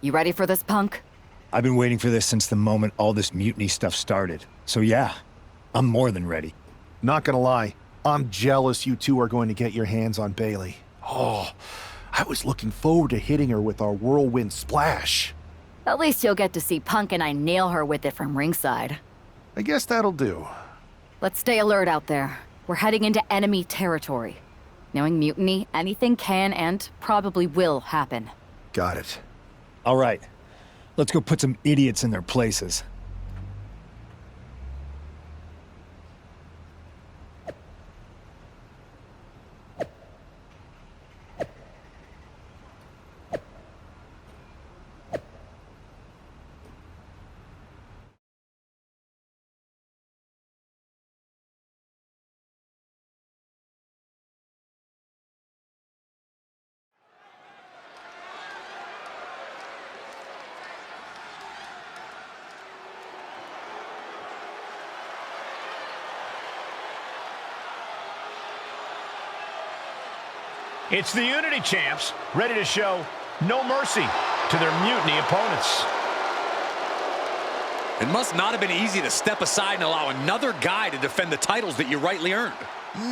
You ready for this, Punk? I've been waiting for this since the moment all this mutiny stuff started. So yeah, I'm more than ready. Not gonna lie, I'm jealous you two are going to get your hands on Bailey. Oh, I was looking forward to hitting her with our whirlwind splash. At least you'll get to see Punk and I nail her with it from ringside. I guess that'll do. Let's stay alert out there. We're heading into enemy territory. Knowing mutiny, anything can and probably will happen. Got it. All right, let's go put some idiots in their places. It's the Unity Champs, ready to show no mercy to their mutiny opponents. It must not have been easy to step aside and allow another guy to defend the titles that you rightly earned.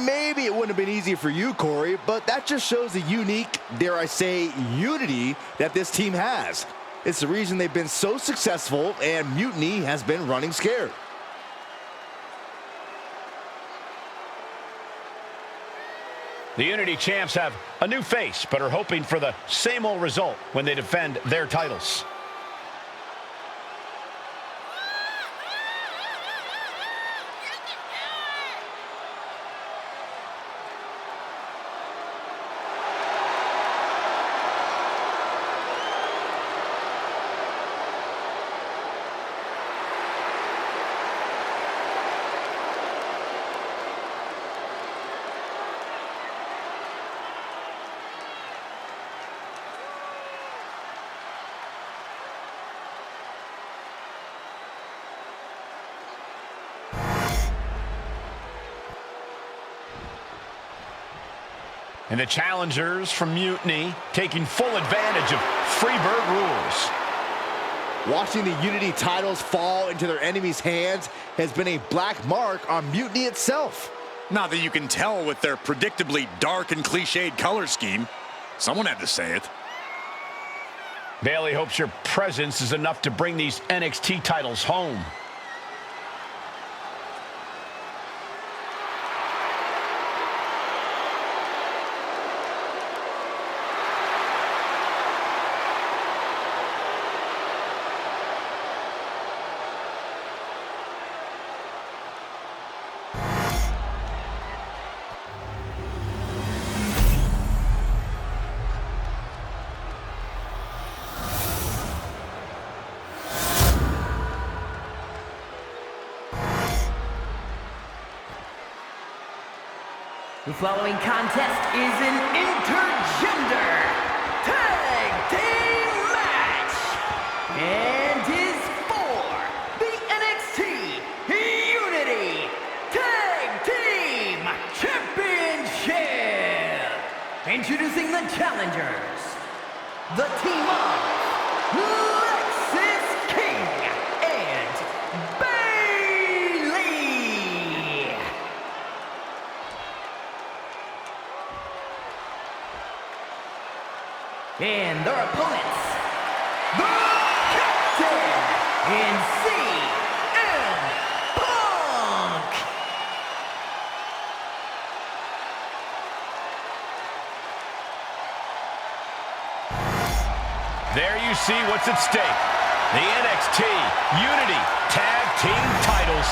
Maybe it wouldn't have been easy for you, Corey, but that just shows the unique, dare I say, unity that this team has. It's the reason they've been so successful, and mutiny has been running scared. The Unity Champs have a new face, but are hoping for the same old result when they defend their titles. And the challengers from Mutiny taking full advantage of Freebird rules. Watching the Unity titles fall into their enemies' hands has been a black mark on Mutiny itself. Not that you can tell with their predictably dark and cliched color scheme. Someone had to say it. Bailey hopes your presence is enough to bring these NXT titles home. The following contest is an intergender tag team match and is for the NXT Unity Tag Team Championship. Introducing the challengers, the team of Lexis King and Bailey. And their opponents, the Captain and CM Punk. There you see what's at stake. The NXT Unity Tag Team titles.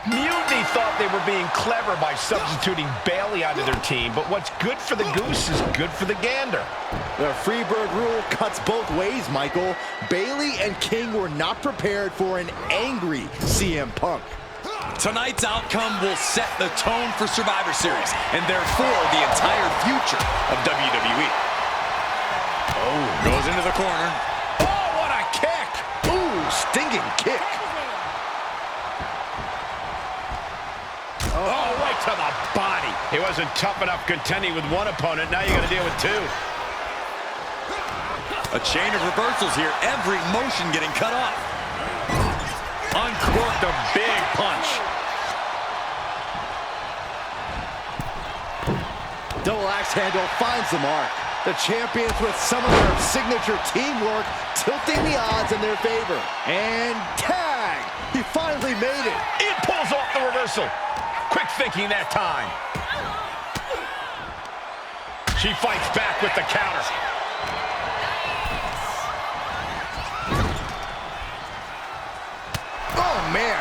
Mutiny thought they were being clever by substituting Bailey onto their team, but what's good for the goose is good for the gander. The Freebird rule cuts both ways, Michael. Bailey and King were not prepared for an angry CM Punk. Tonight's outcome will set the tone for Survivor Series, and therefore the entire future of WWE. Oh, goes into the corner. Oh, what a kick! Ooh, stinging kick. right to the body. It wasn't tough enough contending with one opponent. Now you got to deal with two. A chain of reversals here. Every motion getting cut off. Uncorked a big punch. Double axe handle finds the mark. The champions with some of their signature teamwork tilting the odds in their favor. And tag! He finally made it. It pulls off the reversal. Quick thinking that time. She fights back with the counter. Oh, man.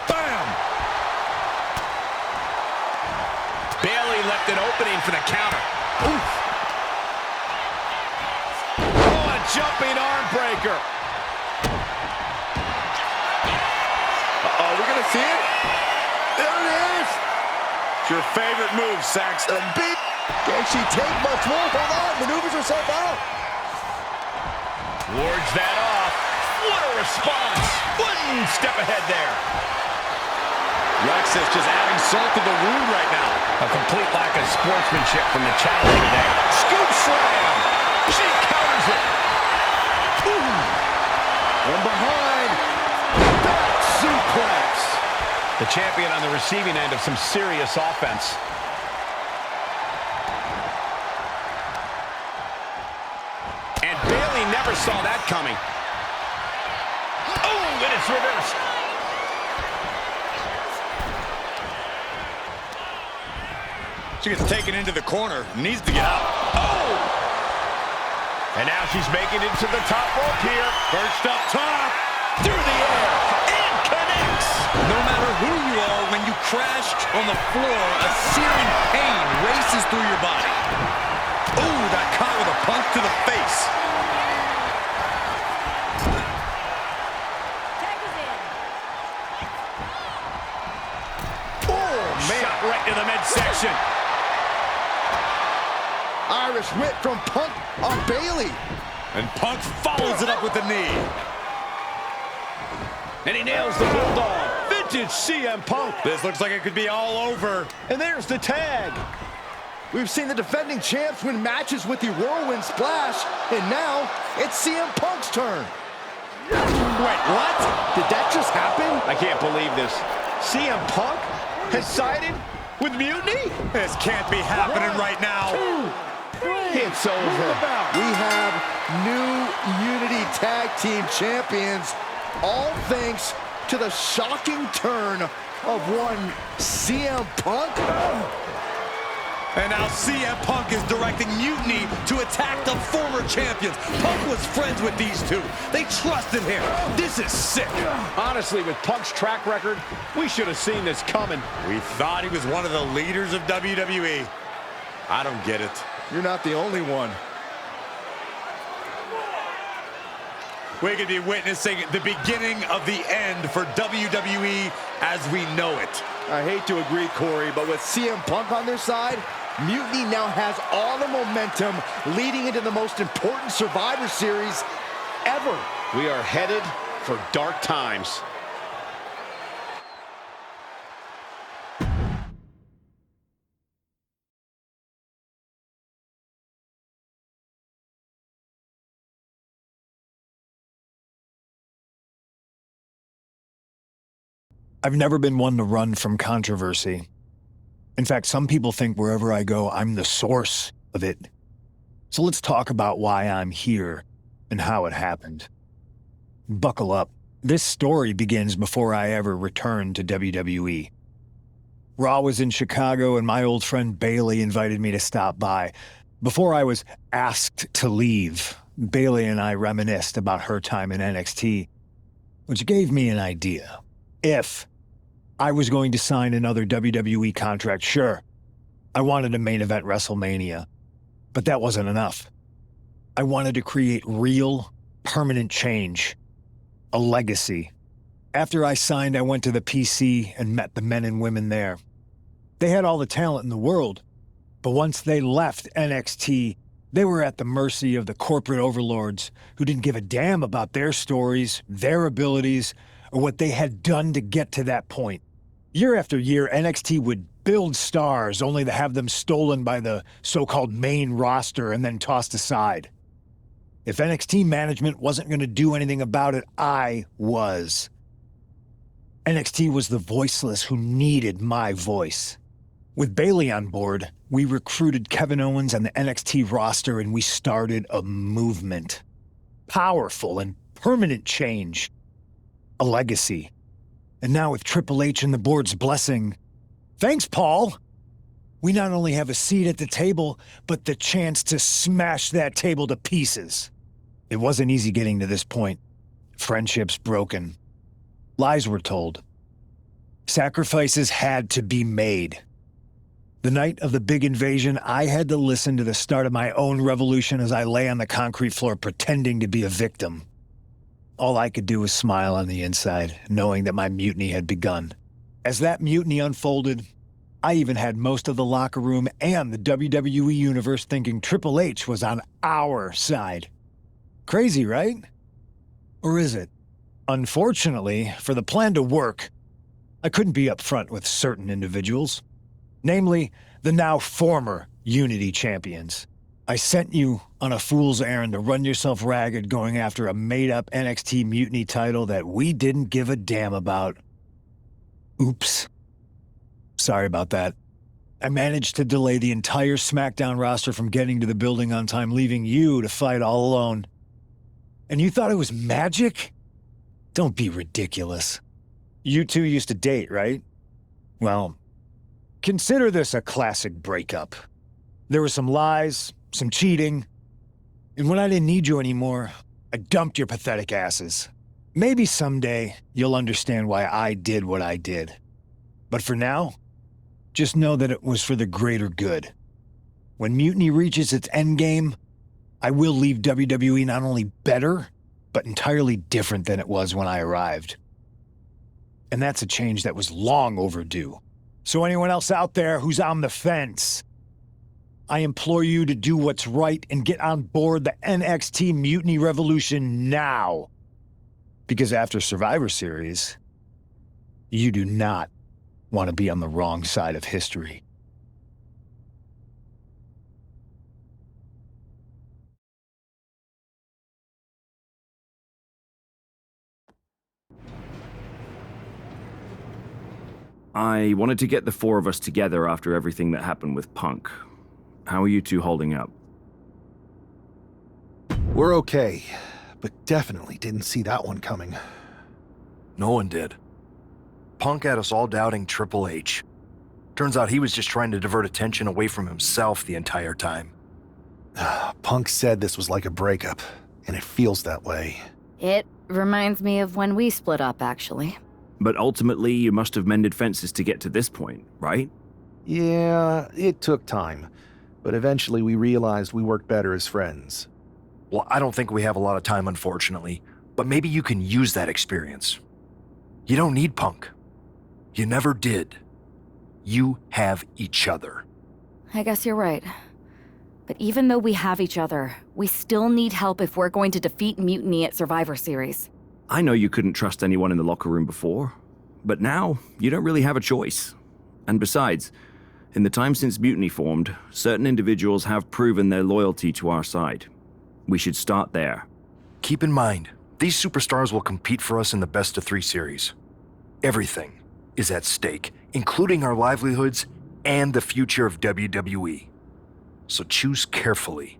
Bam! Bayley left an opening for the counter. Oof. Oh, a jumping arm breaker. Uh-oh, we're going to see it? There it is. It's your favorite move, Saxton. Can she take much more? Hold on, maneuvers herself out. Wards that off. What a response. One step ahead there. Lexus just adding salt to the wound right now. A complete lack of sportsmanship from the challenger today. Scoop slam. She counters it. Ooh. From behind. Back suplex. The champion on the receiving end of some serious offense. And Bayley never saw that coming. Oh, and it's reversed. She gets taken into the corner. Needs to get out. Oh! And now she's making it to the top rope here. Perched up top. Through the air. It connects. No matter who you are, when you crash on the floor, a searing pain races through your body. Ooh, that caught with a punch to the face. Oh, man. Shot right to the midsection. Irish whip from Punk on Bayley. And Punk follows it up with the knee. And he nails the Bulldog. Vintage CM Punk. This looks like it could be all over. And there's the tag. We've seen the defending champs win matches with the Whirlwind Splash, and now it's CM Punk's turn. Wait, what? Did that just happen? I can't believe this. CM Punk has sided with Mutiny? This can't be happening right now. It's over. We have new Unity Tag Team Champions, all thanks to the shocking turn of one CM Punk. And now CM Punk is directing Mutiny to attack the former champions. Punk was friends with these two. They trusted him. This is sick. Honestly, with Punk's track record, we should have seen this coming. We thought he was one of the leaders of WWE. I don't get it. You're not the only one. We could be witnessing the beginning of the end for WWE as we know it. I hate to agree, Corey, but with CM Punk on their side, Mutiny now has all the momentum leading into the most important Survivor Series ever. We are headed for dark times. I've never been one to run from controversy. In fact, some people think wherever I go, I'm the source of it. So let's talk about why I'm here and how it happened. Buckle up. This story begins before I ever returned to WWE. Raw was in Chicago and my old friend Bayley invited me to stop by. Before I was asked to leave, Bayley and I reminisced about her time in NXT, which gave me an idea. If I was going to sign another WWE contract, sure, I wanted to main event WrestleMania, but that wasn't enough. I wanted to create real, permanent change, a legacy. After I signed, I went to the PC and met the men and women there. They had all the talent in the world, but once they left NXT, they were at the mercy of the corporate overlords who didn't give a damn about their stories, their abilities, or what they had done to get to that point. Year after year, NXT would build stars only to have them stolen by the so-called main roster and then tossed aside. If NXT management wasn't going to do anything about it, I was. NXT was the voiceless who needed my voice. With Bayley on board, we recruited Kevin Owens and the NXT roster, and we started a movement. Powerful and permanent change. A legacy. And now with Triple H and the board's blessing, thanks, Paul! We not only have a seat at the table, but the chance to smash that table to pieces. It wasn't easy getting to this point. Friendships broken. Lies were told. Sacrifices had to be made. The night of the big invasion, I had to listen to the start of my own revolution as I lay on the concrete floor pretending to be a victim. All I could do was smile on the inside, knowing that my mutiny had begun. As that mutiny unfolded, I even had most of the locker room and the WWE Universe thinking Triple H was on our side. Crazy, right? Or is it? Unfortunately, for the plan to work, I couldn't be upfront with certain individuals. Namely, the now former Unity champions. I sent you on a fool's errand to run yourself ragged going after a made-up NXT Mutiny title that we didn't give a damn about. Oops. Sorry about that. I managed to delay the entire SmackDown roster from getting to the building on time, leaving you to fight all alone. And you thought it was magic? Don't be ridiculous. You two used to date, right? Well, consider this a classic breakup. There were some lies, some cheating, and when I didn't need you anymore, I dumped your pathetic asses. Maybe someday you'll understand why I did what I did. But for now, just know that it was for the greater good. When Mutiny reaches its endgame, I will leave WWE not only better, but entirely different than it was when I arrived. And that's a change that was long overdue. So anyone else out there who's on the fence, I implore you to do what's right and get on board the NXT Mutiny Revolution now. Because after Survivor Series, you do not want to be on the wrong side of history. I wanted to get the four of us together after everything that happened with Punk. How are you two holding up? We're okay, but definitely didn't see that one coming. No one did. Punk had us all doubting Triple H. Turns out he was just trying to divert attention away from himself the entire time. Punk said this was like a breakup, and it feels that way. It reminds me of when we split up, actually. But ultimately, you must have mended fences to get to this point, right? Yeah, it took time, but eventually we realized we worked better as friends. Well, I don't think we have a lot of time, unfortunately, but maybe you can use that experience. You don't need Punk. You never did. You have each other. I guess you're right. But even though we have each other, we still need help if we're going to defeat Mutiny at Survivor Series. I know you couldn't trust anyone in the locker room before, but now you don't really have a choice. And besides, in the time since Mutiny formed, certain individuals have proven their loyalty to our side. We should start there. Keep in mind, these superstars will compete for us in the best-of-3 series. Everything is at stake, including our livelihoods and the future of WWE. So choose carefully.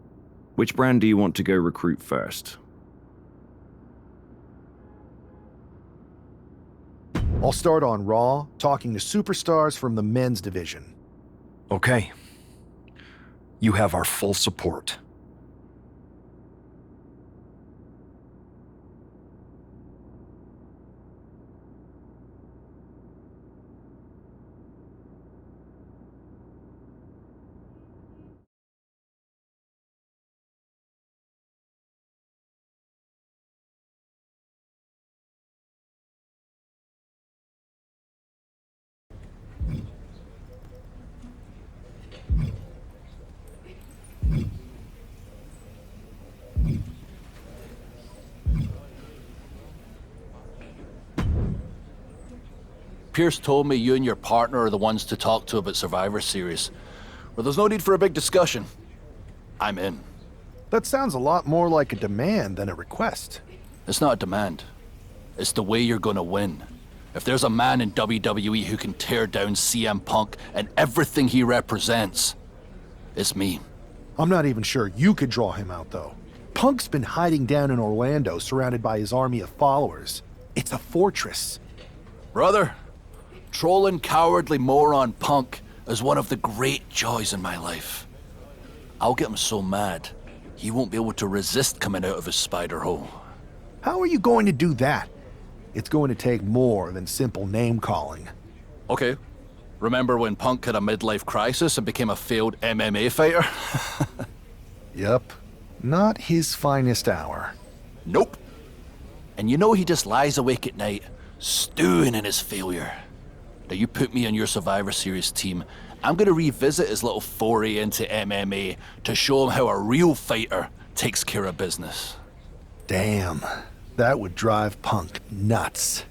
Which brand do you want to go recruit first? I'll start on Raw, talking to superstars from the men's division. Okay. You have our full support. Pierce told me you and your partner are the ones to talk to about Survivor Series. Well, there's no need for a big discussion. I'm in. That sounds a lot more like a demand than a request. It's not a demand. It's the way you're gonna win. If there's a man in WWE who can tear down CM Punk and everything he represents, it's me. I'm not even sure you could draw him out, though. Punk's been hiding down in Orlando, surrounded by his army of followers. It's a fortress. Brother, trolling cowardly moron Punk is one of the great joys in my life. I'll get him so mad, he won't be able to resist coming out of his spider hole. How are you going to do that? It's going to take more than simple name-calling. Okay. Remember when Punk had a midlife crisis and became a failed MMA fighter? Yep. Not his finest hour. Nope. And you know he just lies awake at night, stewing in his failure. Now you put me on your Survivor Series team, I'm gonna revisit his little foray into MMA to show him how a real fighter takes care of business. Damn. That would drive Punk nuts.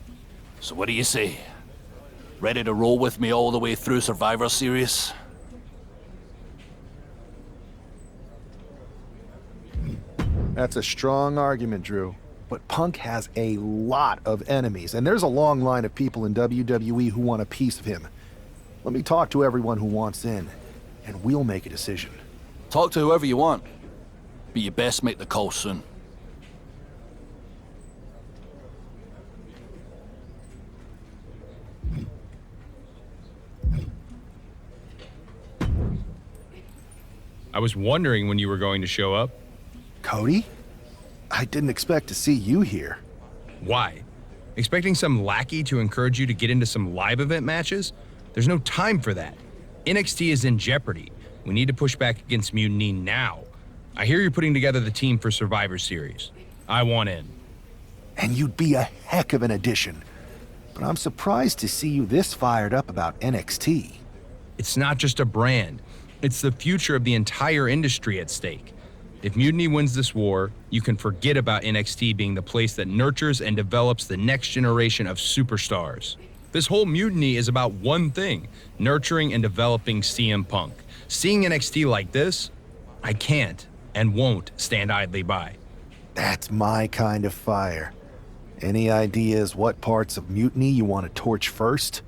So what do you say? Ready to roll with me all the way through Survivor Series? That's a strong argument, Drew. But Punk has a lot of enemies, and there's a long line of people in WWE who want a piece of him. Let me talk to everyone who wants in, and we'll make a decision. Talk to whoever you want, but you best make the call soon. I was wondering when you were going to show up. Cody? I didn't expect to see you here. Why? Expecting some lackey to encourage you to get into some live event matches? There's no time for that. NXT is in jeopardy. We need to push back against Mutiny now. I hear you're putting together the team for Survivor Series. I want in. And you'd be a heck of an addition. But I'm surprised to see you this fired up about NXT. It's not just a brand. It's the future of the entire industry at stake. If Mutiny wins this war, you can forget about NXT being the place that nurtures and develops the next generation of superstars. This whole Mutiny is about one thing, nurturing and developing CM Punk. Seeing NXT like this, I can't and won't stand idly by. That's my kind of fire. Any ideas what parts of Mutiny you want to torch first?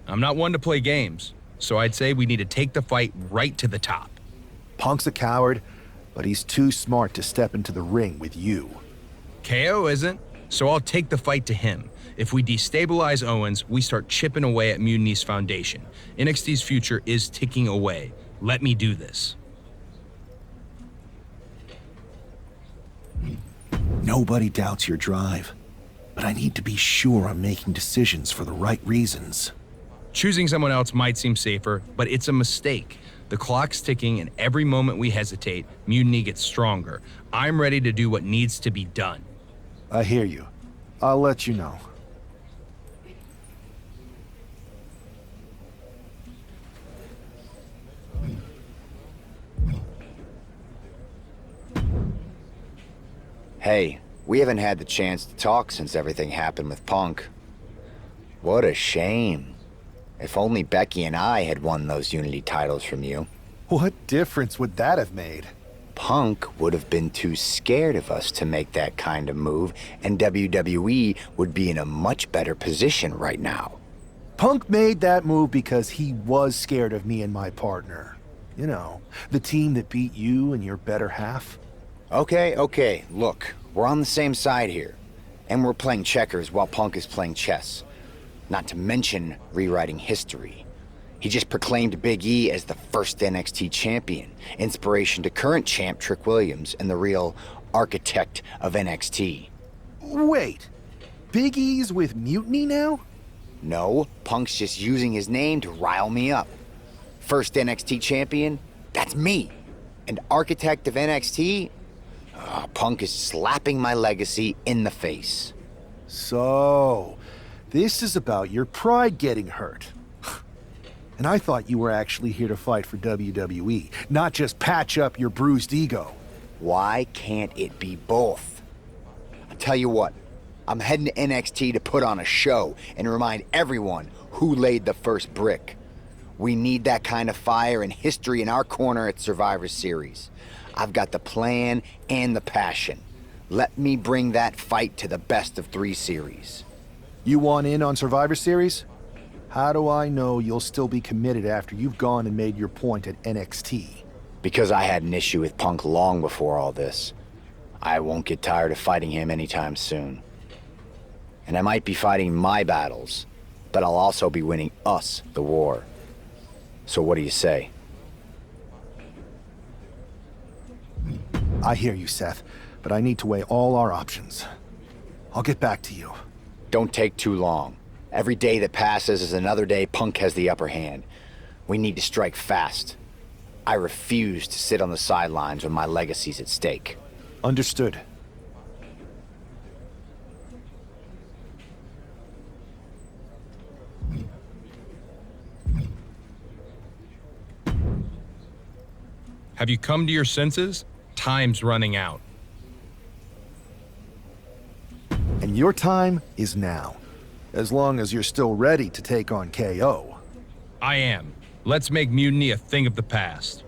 I'm not one to play games, so I'd say we need to take the fight right to the top. Punk's a coward, but he's too smart to step into the ring with you. KO isn't, so I'll take the fight to him. If we destabilize Owens, we start chipping away at Mutiny's foundation. NXT's future is ticking away. Let me do this. Nobody doubts your drive, but I need to be sure I'm making decisions for the right reasons. Choosing someone else might seem safer, but it's a mistake. The clock's ticking, and every moment we hesitate, Mutiny gets stronger. I'm ready to do what needs to be done. I hear you. I'll let you know. Hey, we haven't had the chance to talk since everything happened with Punk. What a shame. If only Becky and I had won those Unity titles from you. What difference would that have made? Punk would have been too scared of us to make that kind of move, and WWE would be in a much better position right now. Punk made that move because he was scared of me and my partner. You know, the team that beat you and your better half. Okay, look, we're on the same side here. And we're playing checkers while Punk is playing chess. Not to mention rewriting history. He just proclaimed Big E as the first NXT champion, inspiration to current champ Trick Williams and the real architect of NXT. Wait, Big E's with Mutiny now? No, Punk's just using his name to rile me up. First NXT champion? That's me. And architect of NXT? Punk is slapping my legacy in the face. So, this is about your pride getting hurt. And I thought you were actually here to fight for WWE, not just patch up your bruised ego. Why can't it be both? I'll tell you what, I'm heading to NXT to put on a show and remind everyone who laid the first brick. We need that kind of fire and history in our corner at Survivor Series. I've got the plan and the passion. Let me bring that fight to the best of 3 series. You want in on Survivor Series? How do I know you'll still be committed after you've gone and made your point at NXT? Because I had an issue with Punk long before all this. I won't get tired of fighting him anytime soon. And I might be fighting my battles, but I'll also be winning us the war. So what do you say? I hear you, Seth, but I need to weigh all our options. I'll get back to you. Don't take too long. Every day that passes is another day Punk has the upper hand. We need to strike fast. I refuse to sit on the sidelines when my legacy's at stake. Understood. Have you come to your senses? Time's running out. And your time is now. As long as you're still ready to take on KO. I am. Let's make mutiny a thing of the past.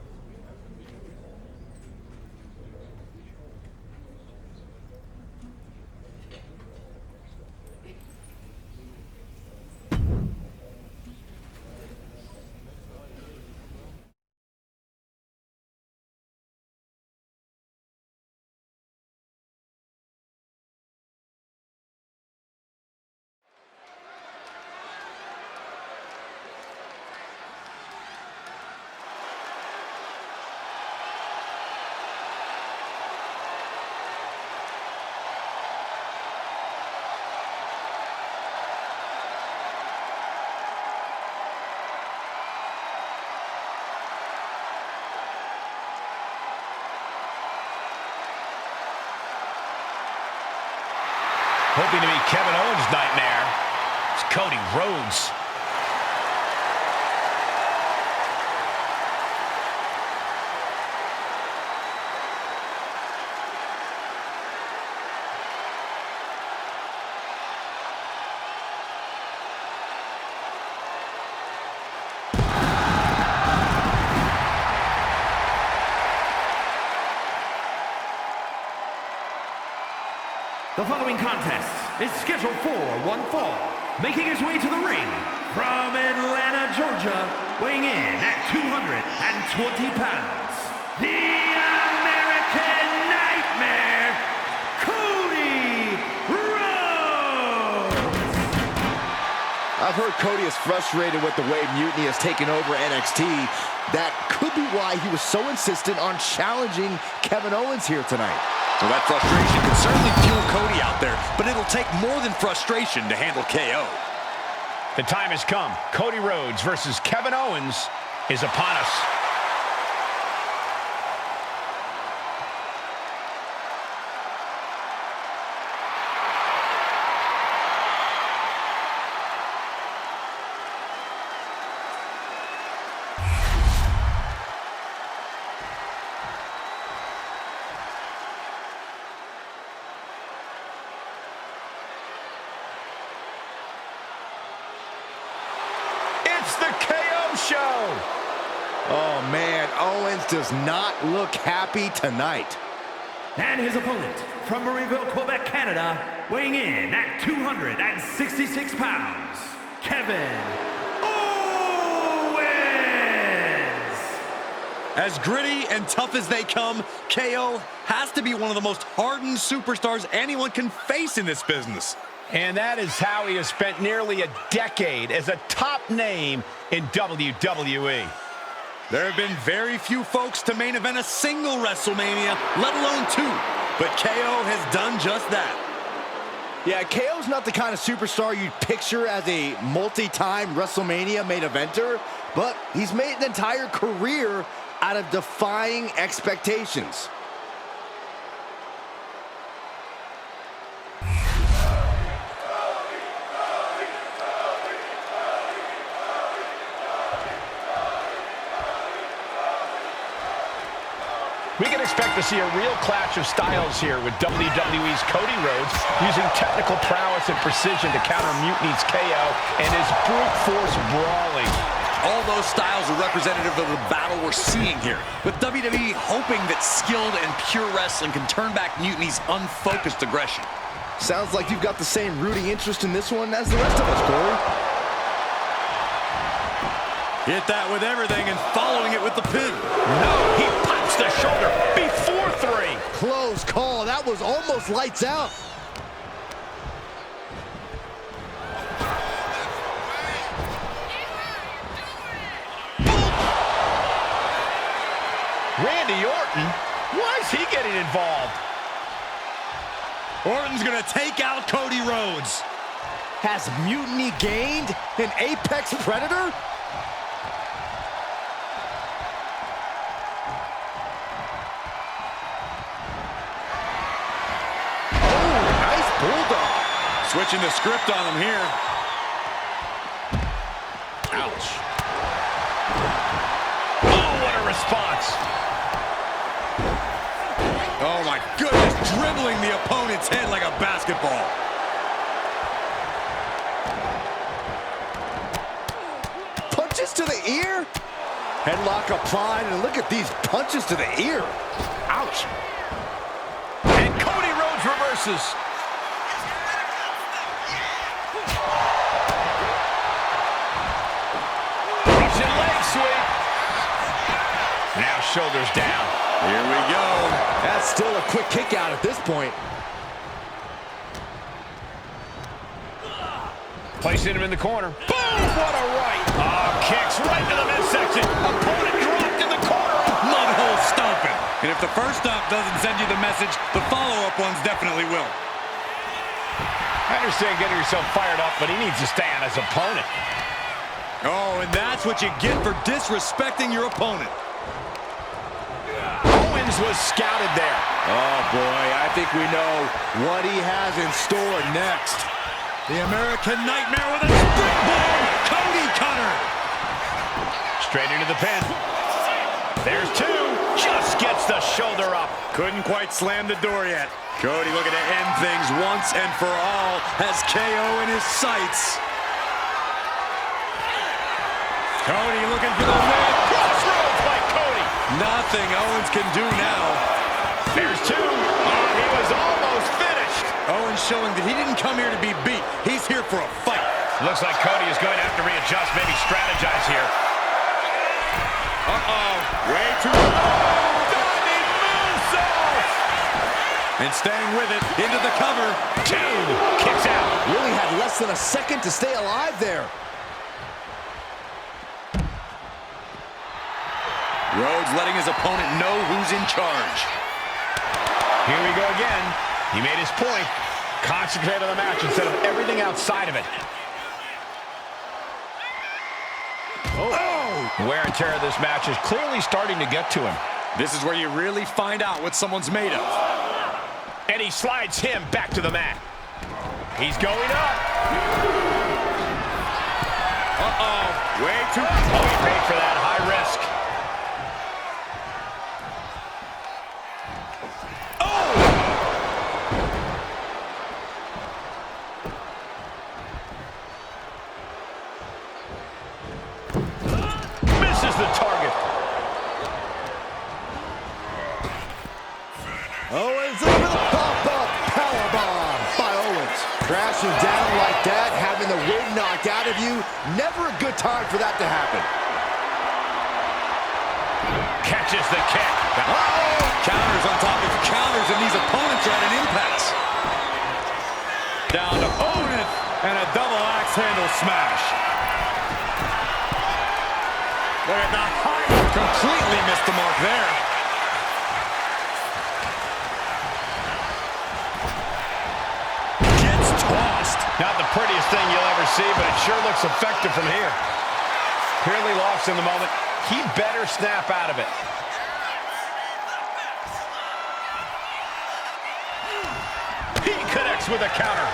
Hoping to be Kevin Owens' nightmare. It's Cody Rhodes. The following contest is scheduled for one fall. Making his way to the ring from Atlanta, Georgia, weighing in at 220 pounds, the American Nightmare, Cody Rhodes! I've heard Cody is frustrated with the way Mutiny has taken over NXT. That could be why he was so insistent on challenging Kevin Owens here tonight. Well, that frustration can certainly fuel Cody out there, but it'll take more than frustration to handle KO. The time has come. Cody Rhodes versus Kevin Owens is upon us. It's the KO show. Oh, man, Owens does not look happy tonight. And his opponent from Mareer, Quebec, Canada, weighing in at 266 pounds, Kevin Owens! As gritty and tough as they come, KO has to be one of the most hardened superstars anyone can face in this business. And that is how he has spent nearly a decade as a top name in WWE. There have been very few folks to main event a single WrestleMania, let alone 2. But KO has done just that. Yeah, KO's not the kind of superstar you'd picture as a multi-time WrestleMania main eventer, but he's made an entire career out of defying expectations. We can expect to see a real clash of styles here with WWE's Cody Rhodes using technical prowess and precision to counter Mutiny's KO and his brute force brawling. All those styles are representative of the battle we're seeing here, with WWE hoping that skilled and pure wrestling can turn back Mutiny's unfocused aggression. Sounds like you've got the same rooting interest in this one as the rest of us, Corey. Hit that with everything and following it with the pin. No, he pops the shoulder before 3. Close call. That was almost lights out. Randy Orton? Why is he getting involved? Orton's gonna take out Cody Rhodes. Has Mutiny gained an apex predator? Bulldog. Switching the script on him here. Ouch. Oh, what a response. Oh my goodness, dribbling the opponent's head like a basketball. Punches to the ear? Headlock applied, and look at these punches to the ear. Ouch. And Cody Rhodes reverses. Russian leg sweep. Now shoulders down. Here we go. That's still a quick kick out at this point. Placing him in the corner. Boom! What a right. Oh, kicks right to the midsection. Opponent dropped in the corner. Mud hole stomping. And if the first stomp doesn't send you the message, the follow-up ones definitely will. I understand getting yourself fired up, but he needs to stay on his opponent. Oh, and that's what you get for disrespecting your opponent. Owens was scouted there. Oh, boy, I think we know what he has in store next. The American Nightmare with a springboard Cody cutter. Straight into the pin. There's 2. Just gets the shoulder up. Couldn't quite slam the door yet. Cody looking to end things once and for all. Has KO in his sights. Cody looking for the win. Crossroads by Cody. Nothing Owens can do now. There's 2. Oh, he was almost finished. Owens showing that he didn't come here to be beat. He's here for a fight. Looks like Cody is going to have to readjust, maybe strategize here. Uh-oh. Way too low. Diving moonsault. And staying with it into the cover. 2. Kicks out. Really had less than a second to stay alive there. Rhodes letting his opponent know who's in charge. Here we go again. He made his point. Concentrate on the match instead of everything outside of it. Oh! The wear and tear of this match is clearly starting to get to him. This is where you really find out what someone's made of. And he slides him back to the mat. He's going up. Uh-oh. Way too... Oh, he paid for that. High risk. The target. Owens over the pop-up powerbomb by Owens. Crashing down like that, having the wind knocked out of you, never a good time for that to happen. Catches the kick. Uh-oh! Counters on top of counters, and these opponents are at an impasse. Down to opponent, and a double axe handle smash. Look at that high. Completely missed the mark there. Gets tossed. Not the prettiest thing you'll ever see, but it sure looks effective from here. Clearly lost in the moment. He better snap out of it. He connects with a counter.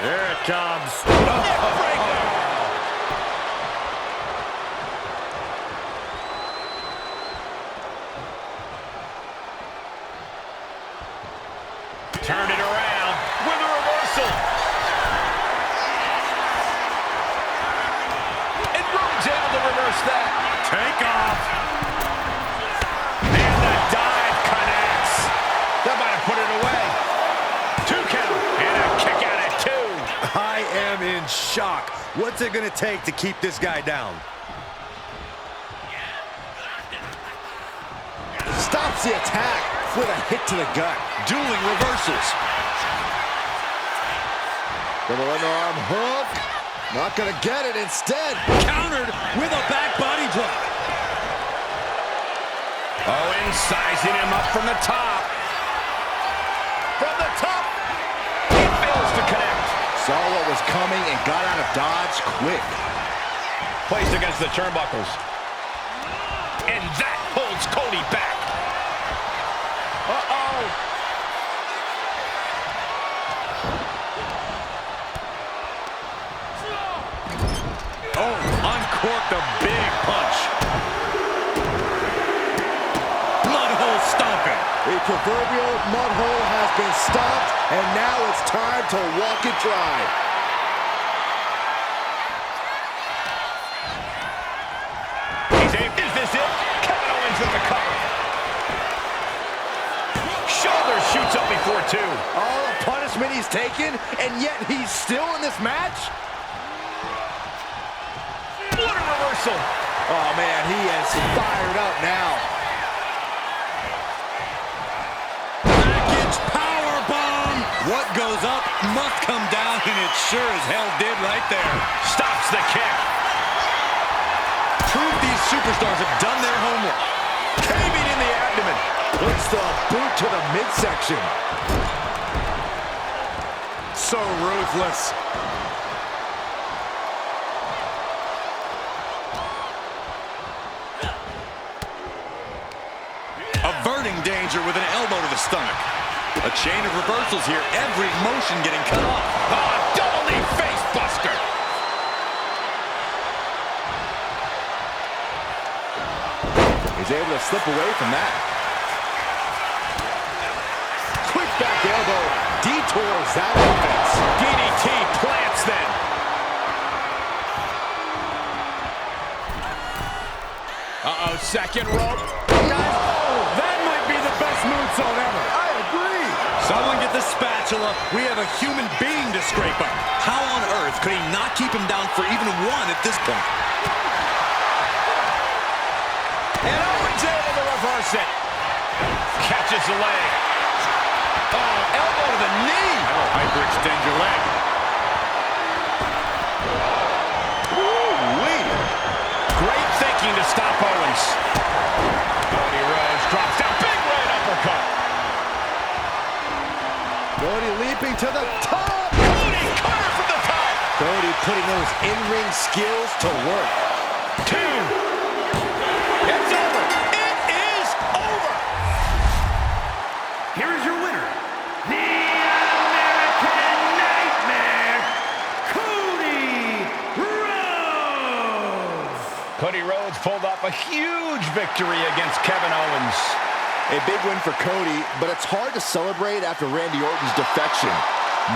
There it comes. Neck breaker. I am in shock. What's it going to take to keep this guy down? Stops the attack with a hit to the gut. Dueling reversals. Double underarm hook. Not going to get it. Instead, Countered with a back body drop. Owens sizing him up from the top. from the top. He fails to connect. Saw what was coming and got out of dodge quick. Placed against the turnbuckles. And that holds Cody back. Uh-oh. Oh, uncorked a big punch. Mudhole stomping. The proverbial mudhole has been stomped, and now it's time to walk it dry. Is this it? Kevin Owens with the cover. Shoulder shoots up before two. All the punishment he's taken, and yet he's still in this match? What a reversal. Oh, man, he is fired up now. Package powerbomb. What goes up must come down, and it sure as hell did right there. Stops the kick. Proof these superstars have done their homework. Caving in the abdomen. Puts the boot to the midsection. So ruthless. Averting danger with an elbow to the stomach. A chain of reversals here, every motion getting cut off. Double knee face buster. He's able to slip away from that. Quick back elbow detours that offense. DDT plants then. Uh-oh, second rope. That might be the best moonsault ever. I agree. Someone get the spatula. We have a human being to scrape up. How on earth could he not keep him down for even one at this point? And Owens able to reverse it. Catches the leg. Oh, elbow to the knee. That'll hyperextend your leg. Ooh-wee. Great thinking to stop Owens. Cody Rhodes drops down. Big right uppercut. Cody leaping to the top. Cody cutter from the top. Cody putting those in-ring skills to work. Two. It's over. It is over. Here is your winner, the American Nightmare, Cody Rhodes. Cody Rhodes pulled off a huge victory against Kevin Owens. A big win for Cody, but it's hard to celebrate after Randy Orton's defection.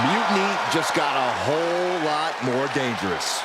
Mutiny just got a whole lot more dangerous.